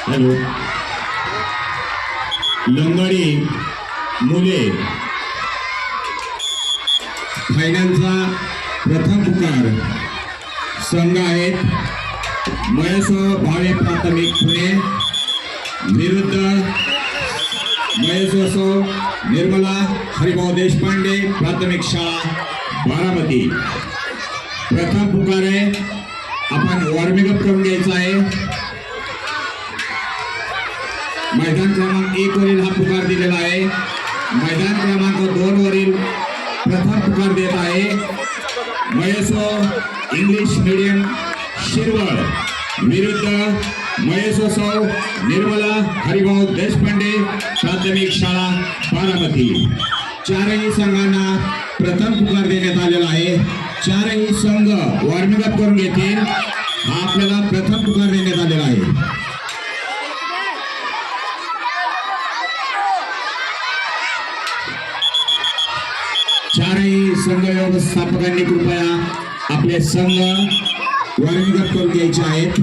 Hello, लंगडी मुले फायनलचा प्रथम पुकार संघ आहेत महेश्वर भावे प्राथमिक पुणे विरुद्ध महेश्वर निर्मला हरिभाऊ देशपांडे प्राथमिक शाळा बारामती. प्रथम पुकार आहे, आपण वॉर्मिंग अप करून घ्यायचं आहे. मैदान क्रमांक 1 वरील हा पुकार दिलेला आहे. मैदान क्रमांक 2 वरील प्रथम पुकार देत आहे महेश्वर इंग्लिश मीडियम शिरवळ विरुद्ध महेश्वर निर्मला हरिभाऊ देशपांडे प्राथमिक शाळा बारामती. चारही संघांना प्रथम पुकार देण्यात आलेला आहे. चारही संघ वॉर्मिंग अप करून घेतील. हा आपल्याला प्रथम पुकार देण्यात आलेला आहे. चारही संघ व्यवस्थापकांनी कृपया आपले संघ वॉर्मिंग अप करून घ्यायचे आहेत.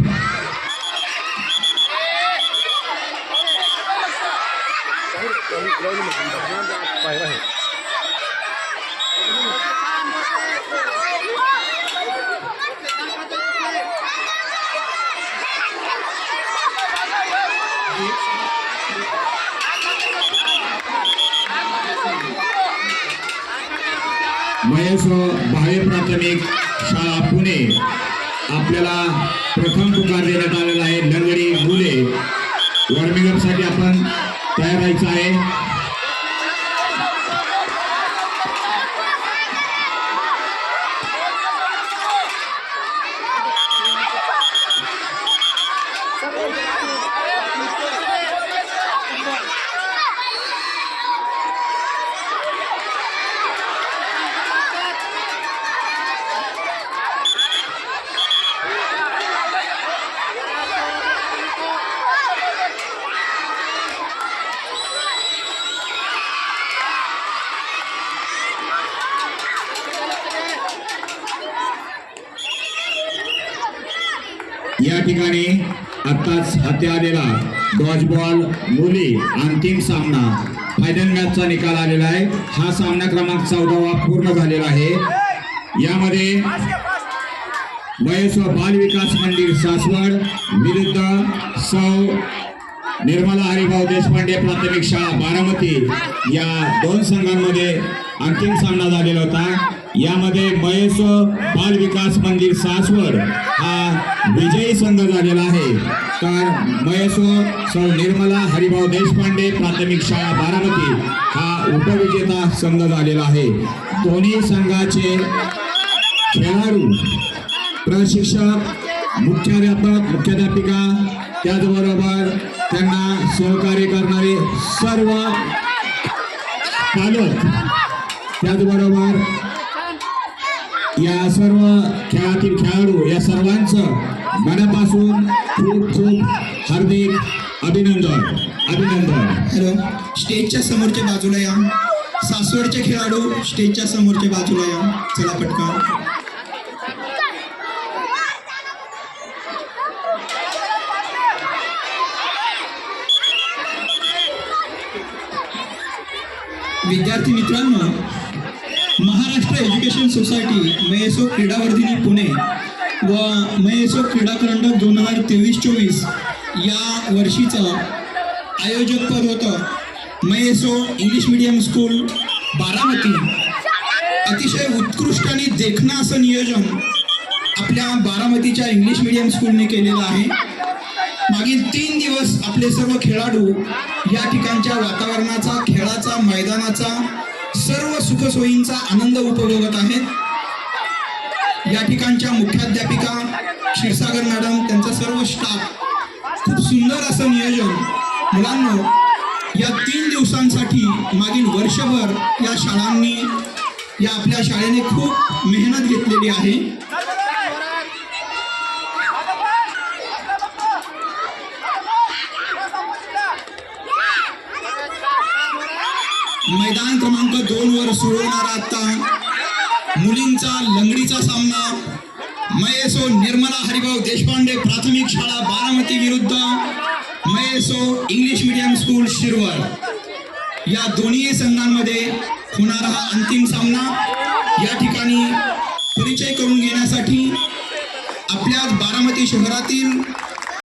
महेश्वर भावे प्राथमिक शाळा पुणे आपल्याला प्रथम पुकार देण्यात आलेला आहे. लंगडी मुले वॉर्मिंग अप साठी आपण तयार व्हायचं आहे. या ठिकाणी आत्ताच हाती आलेला डॉजबॉल मुली अंतिम सामना फायनल मॅचचा निकाल आलेला आहे. हा सामना क्रमांक 14वा पूर्ण झालेला आहे. यामध्ये महेश्वर बाल विकास मंदिर सासवड विरुद्ध सौ निर्मला हरिभाऊ देशपांडे प्राथमिक शाळा बारामती या दोन संघांमध्ये अंतिम सामना झालेला होता. यामध्ये महेश्वर बाल विकास मंदिर सासवड हा विजयी संघ झालेला आहे. तर महेश्वर सौ निर्मला हरिभाऊ देशपांडे प्राथमिक शाळा बारामती हा उपविजेता संघ झालेला आहे. दोन्ही संघाचे खेळाडू, प्रशिक्षक, मुख्याध्यापिका, त्याचबरोबर त्यांना सहकार्य करणारे सर्व पालक, त्याचबरोबर या सर्व खेळातील खेळाडू या सर्वांचं मनापासून खूप खूप हार्दिक अभिनंदन. हॅलो, स्टेजच्या समोरच्या बाजूला या. सासवडचे खेळाडू स्टेजच्या समोरच्या बाजूला या. चला पटकन. विद्यार्थी मित्रांनो, महाराष्ट्र एज्युकेशन सोसायटी मयेसो क्रीडावर्धिनी पुणे व मयेसो क्रीडा करंडक 2023-24 या वर्षीचं आयोजकपद होतं मयेसो इंग्लिश मीडियम स्कूल बारामती. अतिशय उत्कृष्ट आणि देखणं असं नियोजन आपल्या बारामतीच्या इंग्लिश मीडियम स्कूलने केलेलं आहे. मागील 3 दिवस आपले सर्व खेळाडू या ठिकाणच्या वातावरणाचा, खेळाचा, मैदानाचा, सर्व सुखसोयींचा आनंद उपभोगत आहेत. या ठिकाणच्या मुख्याध्यापिका क्षीरसागर मॅडम, त्यांचा सर्व स्टाफ, खूप सुंदर असं नियोजन. मुलांनो, या 3 दिवसांसाठी मागील वर्षभर या शाळांनी, या आपल्या शाळेने खूप मेहनत घेतलेली आहे. मैदान क्रमांक 2 वर सुरू होणारा आता मुलींचा लंगडीचा सामना मयेसो निर्मला हरिभाऊ देशपांडे प्राथमिक शाळा बारामती विरुद्ध मयेसो इंग्लिश मीडियम स्कूल शिरवळ. या दोन्ही संघांमध्ये होणारा हा अंतिम सामना. या ठिकाणी परिचय करून घेण्यासाठी आपल्या बारामती शहरातील